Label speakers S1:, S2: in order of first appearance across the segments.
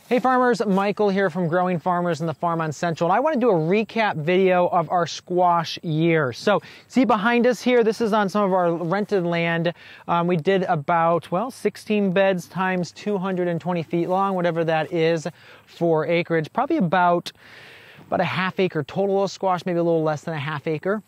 S1: Hey farmers, Michael here from Growing Farmers and the Farm on Central. And I want to do a recap video of our squash year. So see behind us here, this is on some of our rented land. We did about, 16 beds times 220 feet long, whatever that is for acreage. Probably about a half acre total of squash, maybe a little less than a half acre.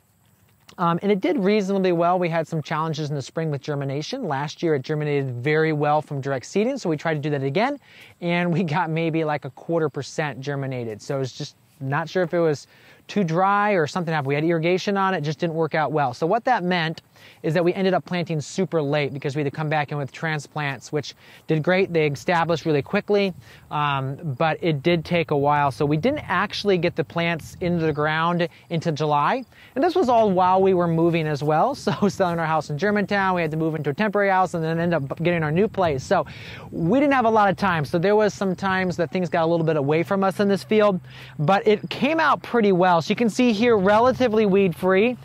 S1: And it did reasonably well. We had some challenges in the spring with germination. Last year it germinated very well from direct seeding, so we tried to do that again, and we got maybe like 0.25% germinated. So it was just not sure if it was too dry or something happened. We had irrigation on it, just didn't work out well. So what that meant is that we ended up planting super late because we had to come back in with transplants, which did great. They established really quickly, but it did take a while. So we didn't actually get the plants into the ground until July. And this was all while we were moving as well. So selling our house in Germantown, we had to move into a temporary house and then end up getting our new place. So we didn't have a lot of time. So there was some times that things got a little bit away from us in this field, but it came out pretty well. So you can see here, relatively weed-free.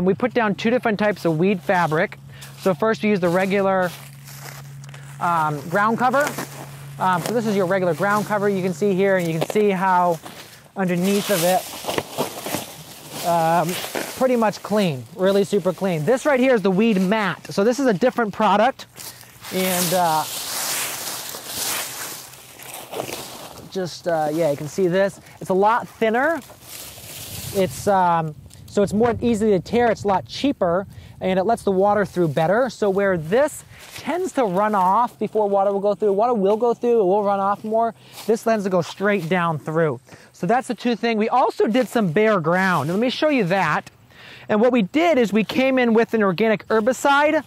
S1: We put down two different types of weed fabric. So first we used the regular ground cover. So this is your regular ground cover you can see here, and you can see how underneath of it, pretty much clean, really super clean. This right here is the weed mat. So this is a different product, and yeah, you can see this. It's a lot thinner. It's so it's more easy to tear. It's a lot cheaper, and it lets the water through better. So where this tends to run off before water will go through, it will run off more. This tends to go straight down through. So that's the two things. We also did some bare ground. Let me show you that. And what we did is we came in with an organic herbicide,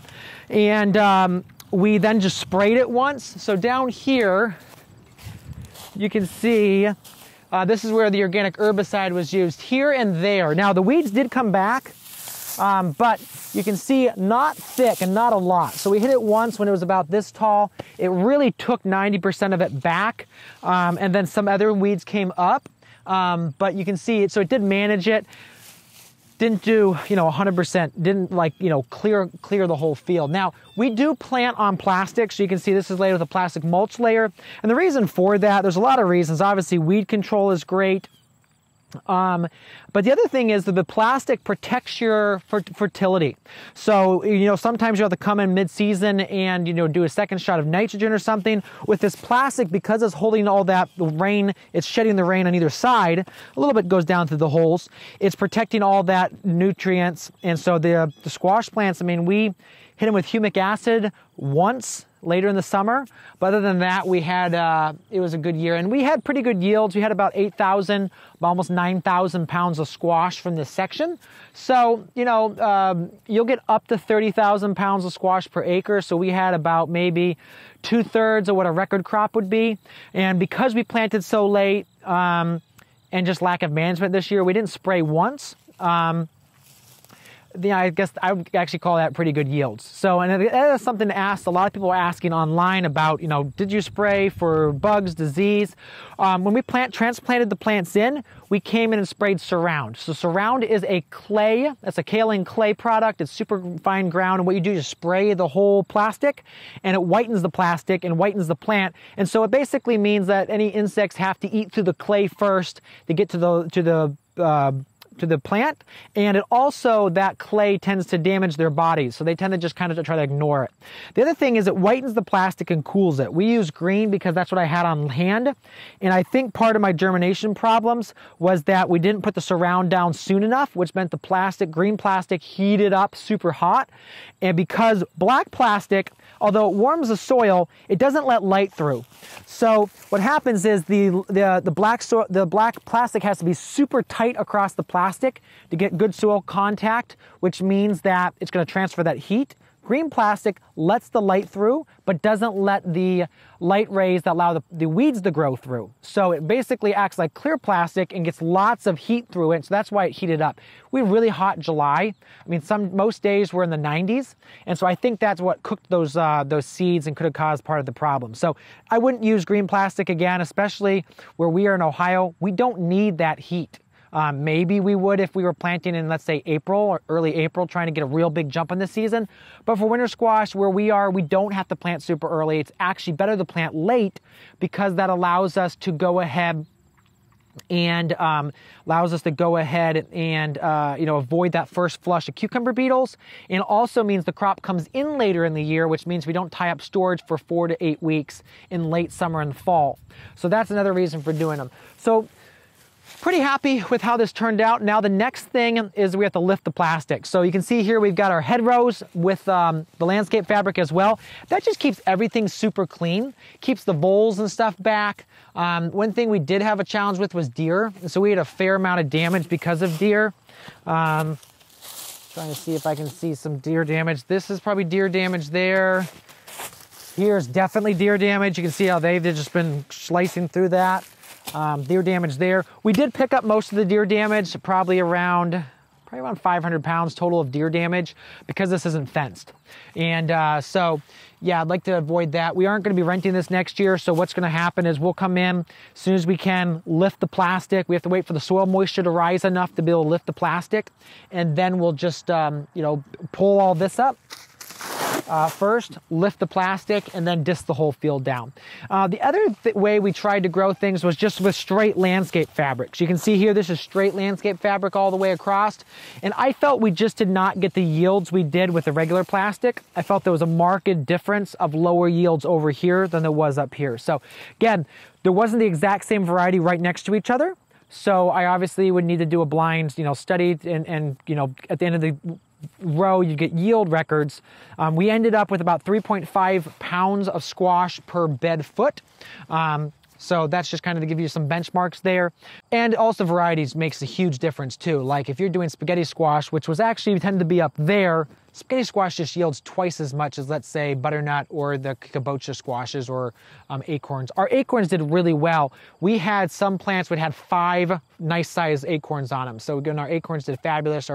S1: and we then just sprayed it once. So down here, you can see this is where the organic herbicide was used, here and there. Now the weeds did come back, but you can see not thick and not a lot. So we hit it once when it was about this tall. It really took 90% of it back, and then some other weeds came up. But you can see it, so it did manage it. Didn't do, 100%, didn't clear the whole field. Now, we do plant on plastic, so you can see this is laid with a plastic mulch layer. And the reason for that, there's a lot of reasons. Obviously, weed control is great. But the other thing is that the plastic protects your fertility. So, sometimes you have to come in mid-season and, do a second shot of nitrogen or something. With this plastic, because it's holding all that rain, it's shedding the rain on either side. A little bit goes down through the holes. It's protecting all that nutrients. And so the squash plants, we hit them with humic acid once later in the summer. But other than that, we had, it was a good year. And we had pretty good yields. We had about 8,000, almost 9,000 pounds of squash from this section. So, you'll get up to 30,000 pounds of squash per acre. So we had about maybe 2/3 of what a record crop would be. And because we planted so late, and just lack of management this year, we didn't spray once. I guess I would actually call that pretty good yields. So, and that is something asked. A lot of people are asking online about, did you spray for bugs, disease? When we transplanted the plants in, we came in and sprayed Surround. So Surround is a clay, that's a kaolin clay product. It's super fine ground. And what you do is spray the whole plastic, and it whitens the plastic and whitens the plant. And so it basically means that any insects have to eat through the clay first to get to the plant, and it also, that clay tends to damage their bodies, so they tend to just kind of try to ignore it. The other thing is it whitens the plastic and cools it. We use green because that's what I had on hand, and I think part of my germination problems was that we didn't put the Surround down soon enough, which meant the green plastic heated up super hot, and because black plastic, although it warms the soil, it doesn't let light through. So what happens is the black plastic has to be super tight across the plastic to get good soil contact, which means that it's going to transfer that heat. Green plastic lets the light through, but doesn't let the light rays that allow the weeds to grow through. So it basically acts like clear plastic and gets lots of heat through it, so that's why it heated up. We had really hot July. Most days were in the 90s, and so I think that's what cooked those seeds and could have caused part of the problem. So I wouldn't use green plastic again, especially where we are in Ohio. We don't need that heat. Maybe we would if we were planting in, let's say, April or early April, trying to get a real big jump in the season. But for winter squash, where we are, we don't have to plant super early. It's actually better to plant late because that allows us to go ahead and avoid that first flush of cucumber beetles. And also means the crop comes in later in the year, which means we don't tie up storage for 4 to 8 weeks in late summer and fall. So that's another reason for doing them. So pretty happy with how this turned out. Now the next thing is we have to lift the plastic. So you can see here we've got our hedgerows with the landscape fabric as well. That just keeps everything super clean, keeps the voles and stuff back. One thing we did have a challenge with was deer. So we had a fair amount of damage because of deer. Trying to see if I can see some deer damage. This is probably deer damage there. Here's definitely deer damage. You can see how they've just been slicing through that. Deer damage there. We did pick up most of the deer damage, probably around 500 pounds total of deer damage because this isn't fenced. And so, yeah, I'd like to avoid that. We aren't going to be renting this next year, so what's going to happen is we'll come in as soon as we can, lift the plastic. We have to wait for the soil moisture to rise enough to be able to lift the plastic, and then we'll just, pull all this up. First, lift the plastic, and then disc the whole field down. The other way we tried to grow things was just with straight landscape fabric. So you can see here, this is straight landscape fabric all the way across. And I felt we just did not get the yields we did with the regular plastic. I felt there was a marked difference of lower yields over here than there was up here. So again, there wasn't the exact same variety right next to each other. So I obviously would need to do a blind, study and at the end of the row, you get yield records. We ended up with about 3.5 pounds of squash per bed foot. So that's just kind of to give you some benchmarks there. And also varieties makes a huge difference too. Like if you're doing spaghetti squash, which was actually tended to be up there, spaghetti squash just yields twice as much as, let's say, butternut or the kabocha squashes or acorns. Our acorns did really well. We had some plants that had 5 nice sized acorns on them. So again, our acorns did fabulous.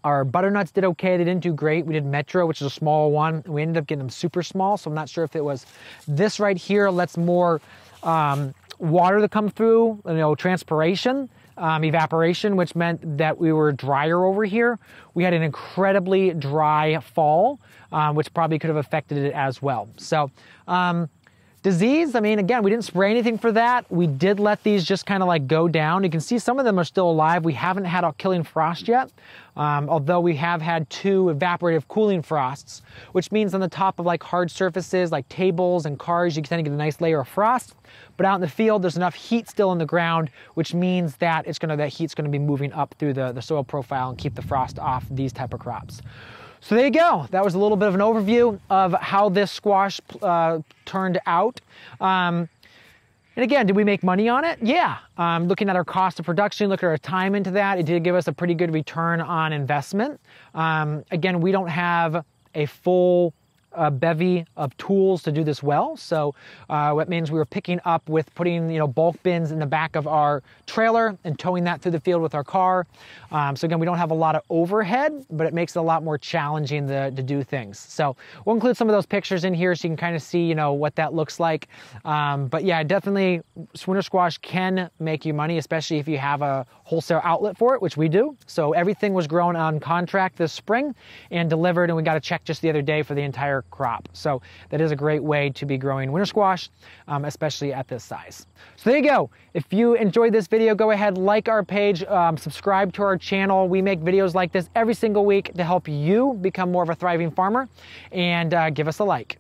S1: Our butternuts did okay. They didn't do great. We did Metro, which is a small one. We ended up getting them super small, so I'm not sure if it was this right here lets more water to come through, transpiration, evaporation, which meant that we were drier over here. We had an incredibly dry fall, which probably could have affected it as well. So, disease, again, we didn't spray anything for that. We did let these just kind of go down. You can see some of them are still alive. We haven't had a killing frost yet, although we have had 2 evaporative cooling frosts, which means on the top of hard surfaces like tables and cars, you can tend to get a nice layer of frost. But out in the field, there's enough heat still in the ground, which means that that heat's going to be moving up through the soil profile and keep the frost off these type of crops. So there you go. That was a little bit of an overview of how this squash turned out. And again, did we make money on it? Yeah. Looking at our cost of production, looking at our time into that, it did give us a pretty good return on investment. Again, we don't have a full bevy of tools to do this well. So what means we were picking up with putting bulk bins in the back of our trailer and towing that through the field with our car. So again, we don't have a lot of overhead, but it makes it a lot more challenging to do things. So we'll include some of those pictures in here so you can kind of see what that looks like. But yeah, definitely winter squash can make you money, especially if you have a wholesale outlet for it, which we do. So everything was grown on contract this spring and delivered, and we got a check just the other day for the entire crop. So that is a great way to be growing winter squash, especially at this size. So there you go. If you enjoyed this video, go ahead, like our page, subscribe to our channel. We make videos like this every single week to help you become more of a thriving farmer, and give us a like.